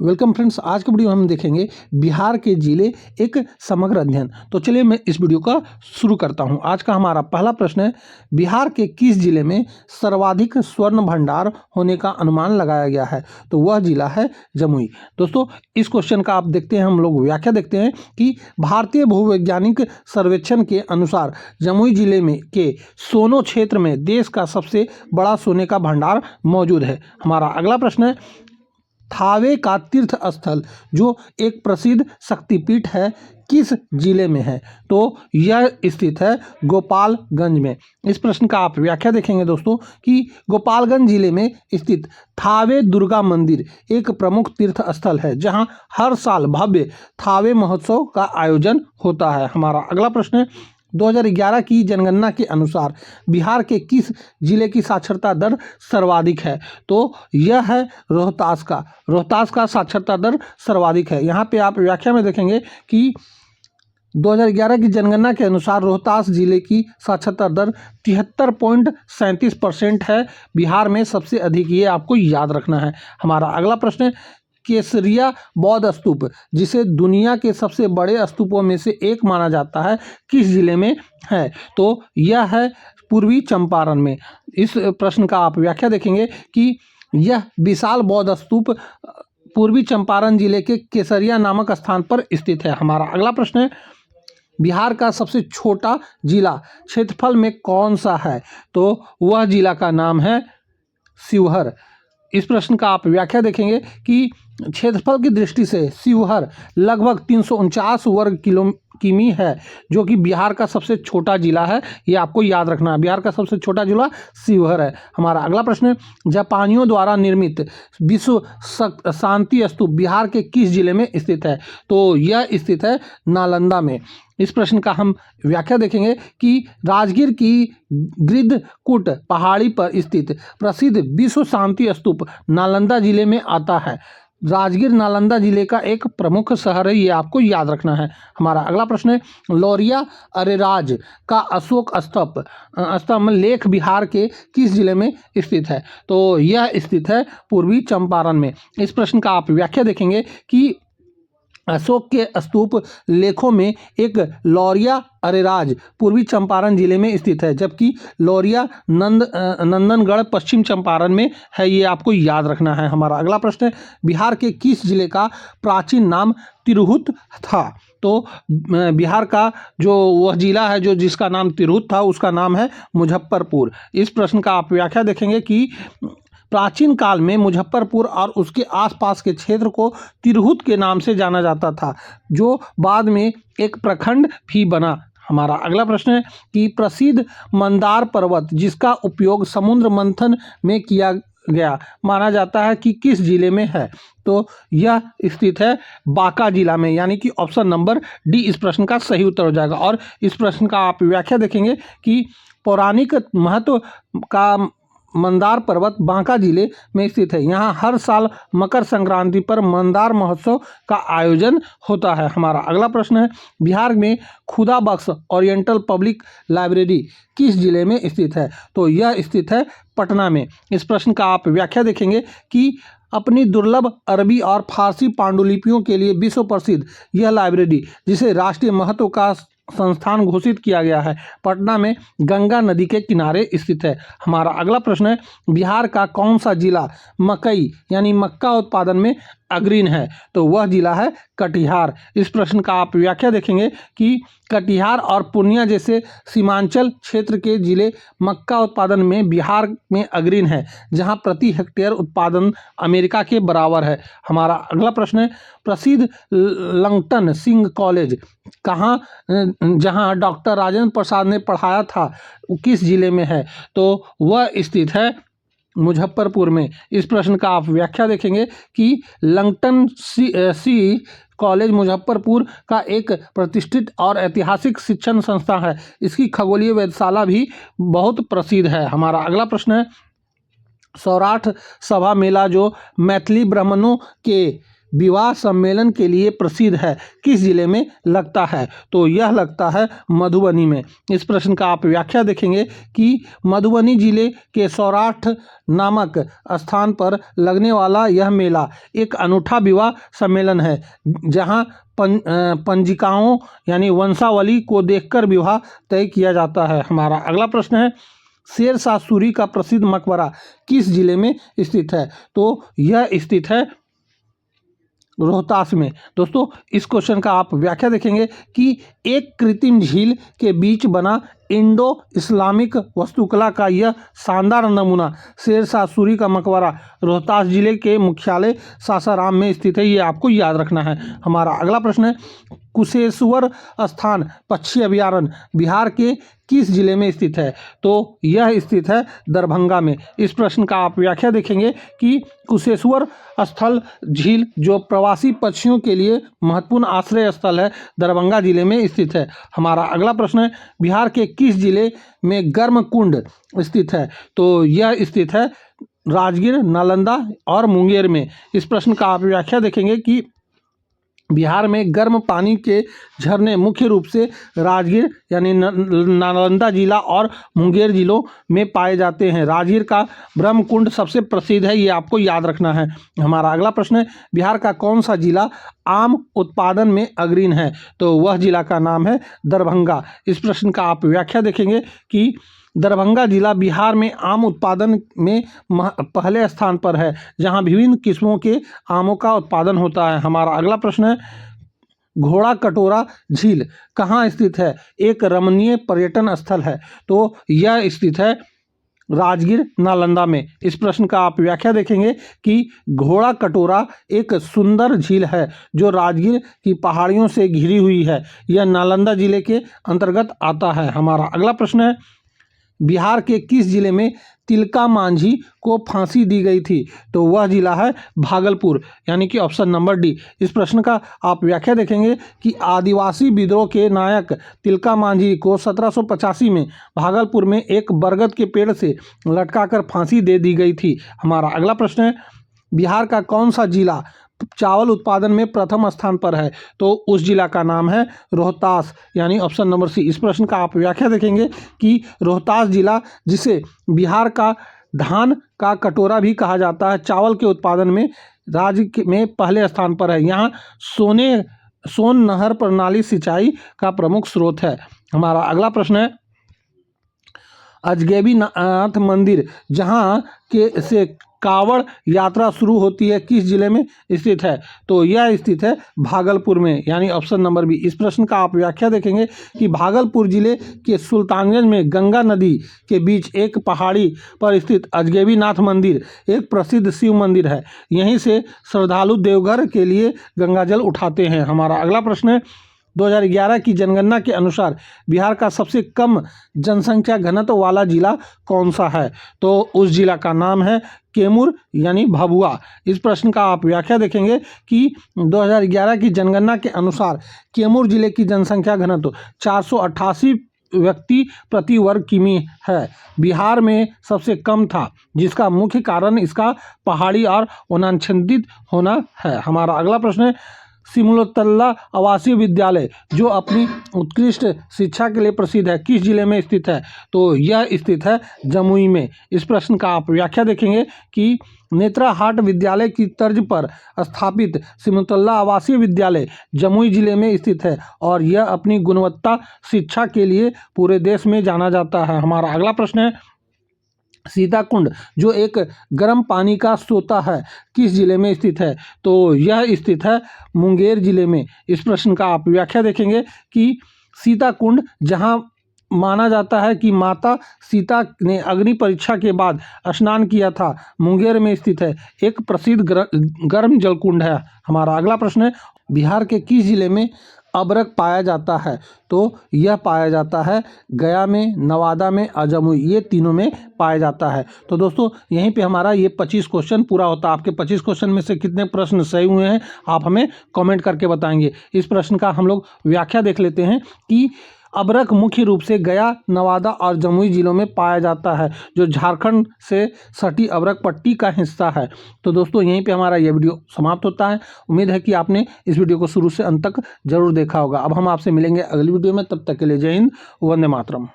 Welcome friends, आज के video में हम देखेंगे बिहार के जिले एक समग्र अध्ययन। तो चलिए मैं इस वीडियो का शुरू करता हूं। आज का हमारा पहला प्रश्न है, बिहार के किस जिले में सर्वाधिक स्वर्ण भंडार होने का अनुमान लगाया गया है? तो वह जिला है जमुई। दोस्तों इस क्वेश्चन का आप देखते हैं, हम लोग व्याख्या देखते हैं कि भारतीय भूवैज्ञानिक सर्वेक्षण के अनुसार जमुई जिले में के सोनो क्षेत्र में देश का सबसे बड़ा सोने का भंडार मौजूद है। हमारा अगला प्रश्न है, थावे का तीर्थ स्थल जो एक प्रसिद्ध शक्तिपीठ है किस जिले में है? तो यह स्थित है गोपालगंज में। इस प्रश्न का आप व्याख्या देखेंगे दोस्तों कि गोपालगंज जिले में स्थित थावे दुर्गा मंदिर एक प्रमुख तीर्थ स्थल है जहां हर साल भव्य थावे महोत्सव का आयोजन होता है। हमारा अगला प्रश्न है, 2011 की जनगणना के अनुसार बिहार के किस जिले की साक्षरता दर सर्वाधिक है? तो यह है रोहतास का। रोहतास का साक्षरता दर सर्वाधिक है। यहाँ पे आप व्याख्या में देखेंगे कि 2011 की जनगणना के अनुसार रोहतास जिले की साक्षरता दर 73.37% है। बिहार में सबसे अधिक, ये आपको याद रखना है। हमारा अगला प्रश्न है, केसरिया बौद्ध स्तूप जिसे दुनिया के सबसे बड़े स्तूपों में से एक माना जाता है किस जिले में है? तो यह है पूर्वी चंपारण में। इस प्रश्न का आप व्याख्या देखेंगे कि यह विशाल बौद्ध स्तूप पूर्वी चंपारण जिले के केसरिया नामक स्थान पर स्थित है। हमारा अगला प्रश्न है, बिहार का सबसे छोटा जिला क्षेत्रफल में कौन सा है? तो वह जिला का नाम है शिवहर। इस प्रश्न का आप व्याख्या देखेंगे कि क्षेत्रफल की दृष्टि से शिवहर लगभग 349 वर्ग किमी है, जो कि बिहार का सबसे छोटा जिला है। ये आपको याद रखना है, बिहार का सबसे छोटा जिला शिवहर है। हमारा अगला प्रश्न है, जापानियों द्वारा निर्मित विश्व शांति स्तूप बिहार के किस जिले में स्थित है? तो यह स्थित है नालंदा में। इस प्रश्न का हम व्याख्या देखेंगे कि राजगीर की गिद्धकूट पहाड़ी पर स्थित प्रसिद्ध विश्व शांति स्तूप नालंदा जिले में आता है। राजगीर नालंदा जिले का एक प्रमुख शहर है, ये आपको याद रखना है। हमारा अगला प्रश्न है, लौरिया अरेराज का अशोक स्तंभ लेख बिहार के किस जिले में स्थित है? तो यह स्थित है पूर्वी चंपारण में। इस प्रश्न का आप व्याख्या देखेंगे कि अशोक के स्तूप लेखों में एक लौरिया अरेराज पूर्वी चंपारण जिले में स्थित है, जबकि लौरिया नंदनगढ़ पश्चिम चंपारण में है। ये आपको याद रखना है। हमारा अगला प्रश्न है, बिहार के किस जिले का प्राचीन नाम तिरहुत था? तो बिहार का जो वह जिला है जो जिसका नाम तिरहुत था उसका नाम है मुजफ्फरपुर। इस प्रश्न का आप व्याख्या देखेंगे कि प्राचीन काल में मुजफ्फरपुर और उसके आसपास के क्षेत्र को तिरहुत के नाम से जाना जाता था, जो बाद में एक प्रखंड भी बना। हमारा अगला प्रश्न है कि प्रसिद्ध मंदार पर्वत जिसका उपयोग समुद्र मंथन में किया गया माना जाता है कि किस जिले में है? तो यह स्थित है बांका जिला में, यानी कि ऑप्शन नंबर डी इस प्रश्न का सही उत्तर हो जाएगा। और इस प्रश्न का आप व्याख्या देखेंगे कि पौराणिक महत्व का मंदार पर्वत बांका जिले में स्थित है। यहाँ हर साल मकर संक्रांति पर मंदार महोत्सव का आयोजन होता है। हमारा अगला प्रश्न है, बिहार में खुदा बख्श ओरिएंटल पब्लिक लाइब्रेरी किस जिले में स्थित है? तो यह स्थित है पटना में। इस प्रश्न का आप व्याख्या देखेंगे कि अपनी दुर्लभ अरबी और फारसी पांडुलिपियों के लिए विश्व प्रसिद्ध यह लाइब्रेरी, जिसे राष्ट्रीय महत्व का संस्थान घोषित किया गया है, पटना में गंगा नदी के किनारे स्थित है। हमारा अगला प्रश्न है, बिहार का कौन सा जिला मकई यानी मक्का उत्पादन में अग्रणी है? तो वह जिला है कटिहार। इस प्रश्न का आप व्याख्या देखेंगे कि कटिहार और पूर्णिया जैसे सीमांचल क्षेत्र के जिले मक्का उत्पादन में बिहार में अग्रणी है, जहां प्रति हेक्टेयर उत्पादन अमेरिका के बराबर है। हमारा अगला प्रश्न है, प्रसिद्ध लंगटन सिंह कॉलेज कहाँ जहां डॉक्टर राजेंद्र प्रसाद ने पढ़ाया था किस जिले में है? तो वह स्थित है मुजफ्फरपुर में। इस प्रश्न का आप व्याख्या देखेंगे कि लंगटन सी कॉलेज मुजफ्फरपुर का एक प्रतिष्ठित और ऐतिहासिक शिक्षण संस्था है। इसकी खगोलीय वेधशाला भी बहुत प्रसिद्ध है। हमारा अगला प्रश्न है, सौराठ सभा मेला जो मैथिली ब्राह्मणों के विवाह सम्मेलन के लिए प्रसिद्ध है किस जिले में लगता है? तो यह लगता है मधुबनी में। इस प्रश्न का आप व्याख्या देखेंगे कि मधुबनी जिले के सौराठ नामक स्थान पर लगने वाला यह मेला एक अनूठा विवाह सम्मेलन है, जहां पंजिकाओं यानी वंशावली को देखकर विवाह तय किया जाता है। हमारा अगला प्रश्न है, शेर शाह सूरी का प्रसिद्ध मकबरा किस जिले में स्थित है? तो यह स्थित है रोहतास में। दोस्तों, इस क्वेश्चन का आप व्याख्या देखेंगे कि एक कृत्रिम झील के बीच बना इंडो इस्लामिक वास्तुकला का यह शानदार नमूना शेर शाह सूरी का मकबरा रोहतास जिले के मुख्यालय सासाराम में स्थित है। ये आपको याद रखना है। हमारा अगला प्रश्न है, कुशेश्वर स्थान पक्षी अभयारण्य बिहार के किस जिले में स्थित है? तो यह स्थित है दरभंगा में। इस प्रश्न का आप व्याख्या देखेंगे कि कुशेश्वर स्थल झील जो प्रवासी पक्षियों के लिए महत्वपूर्ण आश्रय स्थल है, दरभंगा जिले में स्थित है। हमारा अगला प्रश्न है, बिहार के किस जिले में गर्म कुंड स्थित है? तो यह स्थित है राजगीर, नालंदा और मुंगेर में। इस प्रश्न का आप व्याख्या देखेंगे कि बिहार में गर्म पानी के झरने मुख्य रूप से राजगीर यानी नालंदा जिला और मुंगेर जिलों में पाए जाते हैं। राजगीर का ब्रह्मकुंड सबसे प्रसिद्ध है, ये आपको याद रखना है। हमारा अगला प्रश्न है, बिहार का कौन सा जिला आम उत्पादन में अग्रणी है? तो वह जिला का नाम है दरभंगा। इस प्रश्न का आप व्याख्या देखेंगे कि दरभंगा जिला बिहार में आम उत्पादन में पहले स्थान पर है, जहां विभिन्न किस्मों के आमों का उत्पादन होता है। हमारा अगला प्रश्न है, घोड़ा कटोरा झील कहाँ स्थित है? एक रमणीय पर्यटन स्थल है। तो यह स्थित है राजगीर, नालंदा में। इस प्रश्न का आप व्याख्या देखेंगे कि घोड़ा कटोरा एक सुंदर झील है जो राजगीर की पहाड़ियों से घिरी हुई है। यह नालंदा जिले के अंतर्गत आता है। हमारा अगला प्रश्न है, बिहार के किस जिले में तिलका मांझी को फांसी दी गई थी? तो वह जिला है भागलपुर, यानी कि ऑप्शन नंबर डी। इस प्रश्न का आप व्याख्या देखेंगे कि आदिवासी विद्रोह के नायक तिलका मांझी को 1785 में भागलपुर में एक बरगद के पेड़ से लटकाकर फांसी दे दी गई थी। हमारा अगला प्रश्न है, बिहार का कौन सा जिला चावल उत्पादन में प्रथम स्थान पर है? तो उस जिला का नाम है रोहतास, यानी ऑप्शन नंबर सी। इस प्रश्न का आप व्याख्या देखेंगे कि रोहतास जिला, जिसे बिहार का धान का कटोरा भी कहा जाता है, चावल के उत्पादन में राज्य में पहले स्थान पर है। यहाँ सोन नहर प्रणाली सिंचाई का प्रमुख स्रोत है। हमारा अगला प्रश्न है, अजगैबी नाथ मंदिर जहाँ के से कावड़ यात्रा शुरू होती है किस जिले में स्थित है? तो यह स्थित है भागलपुर में, यानी ऑप्शन नंबर बी। इस प्रश्न का आप व्याख्या देखेंगे कि भागलपुर जिले के सुल्तानगंज में गंगा नदी के बीच एक पहाड़ी पर स्थित अजगैबी नाथ मंदिर एक प्रसिद्ध शिव मंदिर है। यहीं से श्रद्धालु देवघर के लिए गंगाजल उठाते हैं। हमारा अगला प्रश्न है, 2011 की जनगणना के अनुसार बिहार का सबसे कम जनसंख्या घनत्व वाला जिला कौन सा है? तो उस जिला का नाम है कैमूर, यानी भभुआ। इस प्रश्न का आप व्याख्या देखेंगे कि 2011 की जनगणना के अनुसार कैमूर जिले की जनसंख्या घनत्व 488 व्यक्ति प्रति वर्ग किमी है। बिहार में सबसे कम था, जिसका मुख्य कारण इसका पहाड़ी और वनाच्छादित होना है। हमारा अगला प्रश्न है, सिमुलतल्ला आवासीय विद्यालय जो अपनी उत्कृष्ट शिक्षा के लिए प्रसिद्ध है किस जिले में स्थित है? तो यह स्थित है जमुई में। इस प्रश्न का आप व्याख्या देखेंगे कि नेत्राहाट विद्यालय की तर्ज पर स्थापित सिमुलतल्ला आवासीय विद्यालय जमुई जिले में स्थित है और यह अपनी गुणवत्ता शिक्षा के लिए पूरे देश में जाना जाता है। हमारा अगला प्रश्न है, सीताकुंड जो एक गर्म पानी का सोता है किस जिले में स्थित है? तो यह स्थित है मुंगेर जिले में। इस प्रश्न का आप व्याख्या देखेंगे कि सीताकुंड जहां माना जाता है कि माता सीता ने अग्नि परीक्षा के बाद स्नान किया था, मुंगेर में स्थित है, एक प्रसिद्ध गर्म जलकुंड है। हमारा अगला प्रश्न है, बिहार के किस जिले में अबरक पाया जाता है? तो यह पाया जाता है गया में, नवादा में और जमुई, ये तीनों में पाया जाता है। तो दोस्तों, यहीं पे हमारा ये 25 क्वेश्चन पूरा होता है। आपके 25 क्वेश्चन में से कितने प्रश्न सही हुए हैं आप हमें कमेंट करके बताएंगे। इस प्रश्न का हम लोग व्याख्या देख लेते हैं कि अबरख मुख्य रूप से गया, नवादा और जमुई जिलों में पाया जाता है, जो झारखंड से सटी अबरख पट्टी का हिस्सा है। तो दोस्तों यहीं पे हमारा यह वीडियो समाप्त होता है। उम्मीद है कि आपने इस वीडियो को शुरू से अंत तक जरूर देखा होगा। अब हम आपसे मिलेंगे अगली वीडियो में, तब तक के लिए जय हिंद, वंदे मातरम।